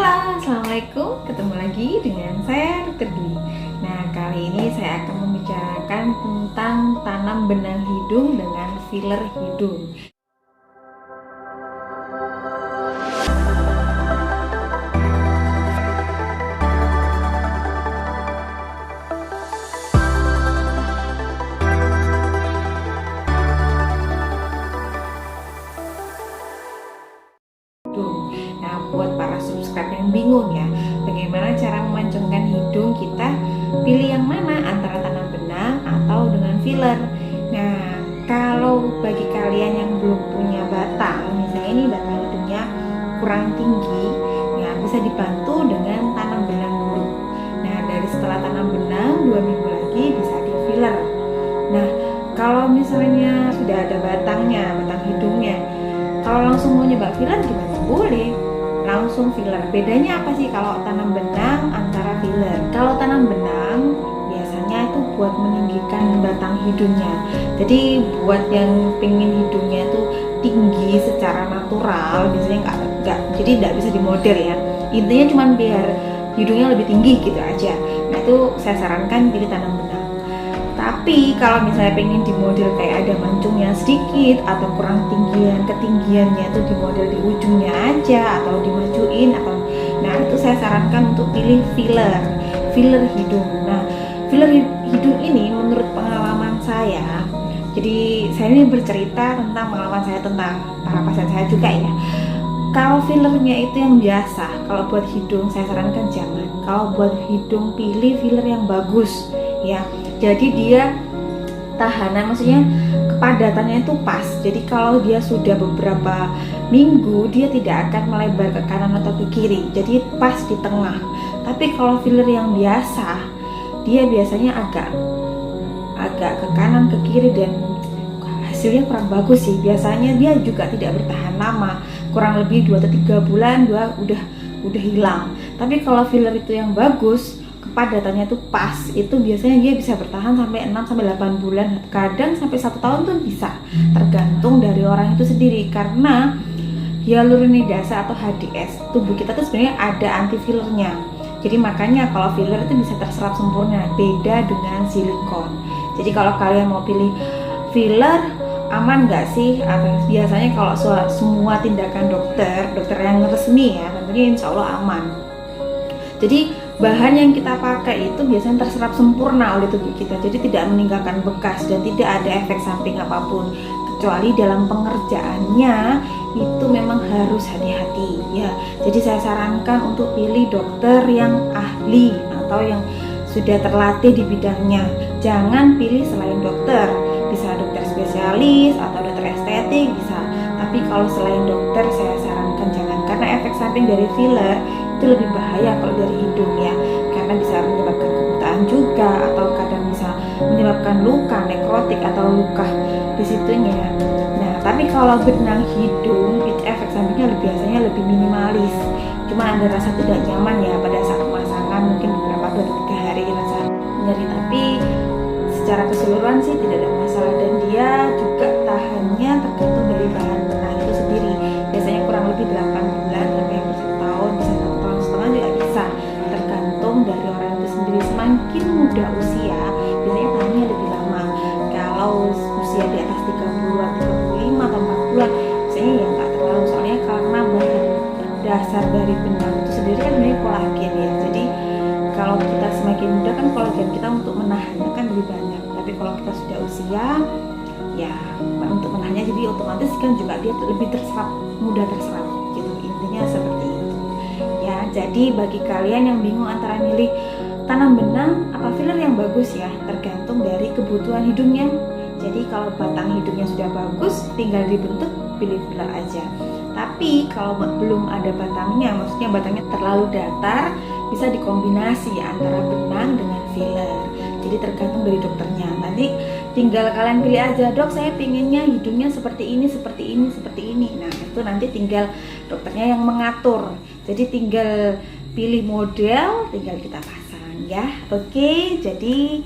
Halo, Assalamualaikum. Ketemu lagi dengan saya Dr. Dwi. Nah, kali ini saya akan membicarakan tentang tanam benang hidung dengan filler hidung. Nah, buat para subscriber yang bingung ya, bagaimana cara memancungkan hidung kita, pilih yang mana antara tanam benang atau dengan filler. Nah, kalau bagi kalian yang belum punya batang, misalnya ini batang hidungnya kurang tinggi, ya bisa dibantu dengan tanam benang dulu. Nah, dari setelah tanam benang 2 minggu lagi bisa di filler. Nah, kalau misalnya sudah ada batangnya, batang hidungnya, kalau langsung mau nyoba filler gimana? Boleh, langsung filler. Bedanya apa sih kalau tanam benang antara filler? Kalau tanam benang biasanya itu buat meninggikan batang hidungnya. Jadi buat yang pengen hidungnya itu tinggi secara natural, biasanya enggak, jadi tidak bisa dimodel ya. Intinya cuma biar hidungnya lebih tinggi gitu aja. Nah, itu saya sarankan pilih tanam benang. Tapi kalau misalnya pengen dimodel kayak ada mancungnya sedikit atau kurang ketinggiannya itu dimodel di ujungnya aja atau dimajuin atau, nah itu saya sarankan untuk pilih filler hidung. Nah, filler hidung ini menurut pengalaman saya, jadi saya ini bercerita tentang pengalaman saya tentang para pasien saya juga ya. Kalau fillernya itu yang biasa, kalau buat hidung saya sarankan jangan. Kalau buat hidung pilih filler yang bagus ya. Jadi dia tahanan, maksudnya kepadatannya itu pas. Jadi kalau dia sudah beberapa minggu dia tidak akan melebar ke kanan atau ke kiri. Jadi pas di tengah. Tapi kalau filler yang biasa, dia biasanya agak ke kanan ke kiri dan hasilnya kurang bagus sih. Biasanya dia juga tidak bertahan lama. Kurang lebih 2 atau 3 bulan udah hilang. Tapi kalau filler itu yang bagus, padatannya tuh pas, itu biasanya dia bisa bertahan sampai 6-8 bulan, kadang sampai 1 tahun tuh bisa, tergantung dari orang itu sendiri. Karena hyaluronidase atau HDS tubuh kita tuh sebenarnya ada anti fillernya, jadi makanya kalau filler itu bisa terserap sempurna, beda dengan silikon. Jadi kalau kalian mau pilih filler, aman nggak sih? Biasanya kalau semua tindakan dokter yang resmi ya, tentunya insya Allah aman. Jadi bahan yang kita pakai itu biasanya terserap sempurna oleh tubuh kita, jadi tidak meninggalkan bekas dan tidak ada efek samping apapun, kecuali dalam pengerjaannya itu memang harus hati-hati ya. Jadi saya sarankan untuk pilih dokter yang ahli atau yang sudah terlatih di bidangnya. Jangan pilih selain dokter, bisa dokter spesialis atau dokter estetik bisa, tapi kalau selain dokter saya sarankan jangan, karena efek samping dari filler itu lebih bahaya kalau dari hidung ya, karena bisa menyebabkan kebutaan juga atau kadang bisa menyebabkan luka nekrotik atau luka di situnya. Nah, tapi kalau benang hidung itu efek sampingnya biasanya lebih minimalis, cuma ada rasa tidak nyaman ya pada saat pemasangan, mungkin beberapa 2-3 hari rasa nyeri, tapi secara keseluruhan sih tidak ada masalah. Dan dia juga tahannya tergantung dari bahan benang itu sendiri, biasanya kurang lebih 8 bulan sampai 1 tahun, bisa 1 tahun setengah juga bisa, tergantung dari orang itu sendiri. Semakin muda usia biasanya tahannya lebih lama. Kalau usia di atas 30-an, 35 atau 40-an biasanya ya nggak terlalu, soalnya karena bahan dasar dari benang itu sendiri kan sebenarnya kolagen ya. Jadi kalau kita semakin muda kan kolagen kita untuk menahannya kan lebih banyak, tapi kalau kita sudah usia ya untuk menahannya jadi otomatis kan juga dia lebih mudah terserap gitu, intinya seperti itu ya. Jadi bagi kalian yang bingung antara milih tanam benang apa filler yang bagus ya, tergantung dari kebutuhan hidungnya. Jadi kalau batang hidungnya sudah bagus tinggal dibentuk, pilih filler aja. Tapi kalau belum ada batangnya, maksudnya batangnya terlalu datar, bisa dikombinasi antara benang dengan filler. Jadi tergantung dari dokternya. Nanti tinggal kalian pilih aja, dok saya pinginnya hidungnya seperti ini. Nah itu nanti tinggal dokternya yang mengatur. Jadi tinggal pilih model, tinggal kita pasang ya. Oke, jadi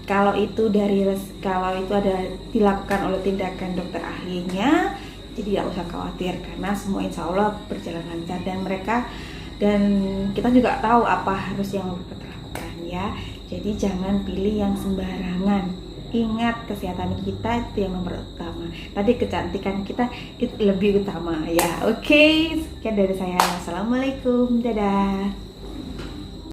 kalau itu ada dilakukan oleh tindakan dokter ahlinya, jadi tidak usah khawatir karena semua insya Allah berjalan lancar dan mereka dan kita juga tahu apa harus yang kita lakukan ya. Jadi jangan pilih yang sembarangan. Ingat, kesehatan kita itu yang nomor utama. Tadi kecantikan kita itu lebih utama ya. Oke, sekian dari saya. Assalamualaikum, dadah.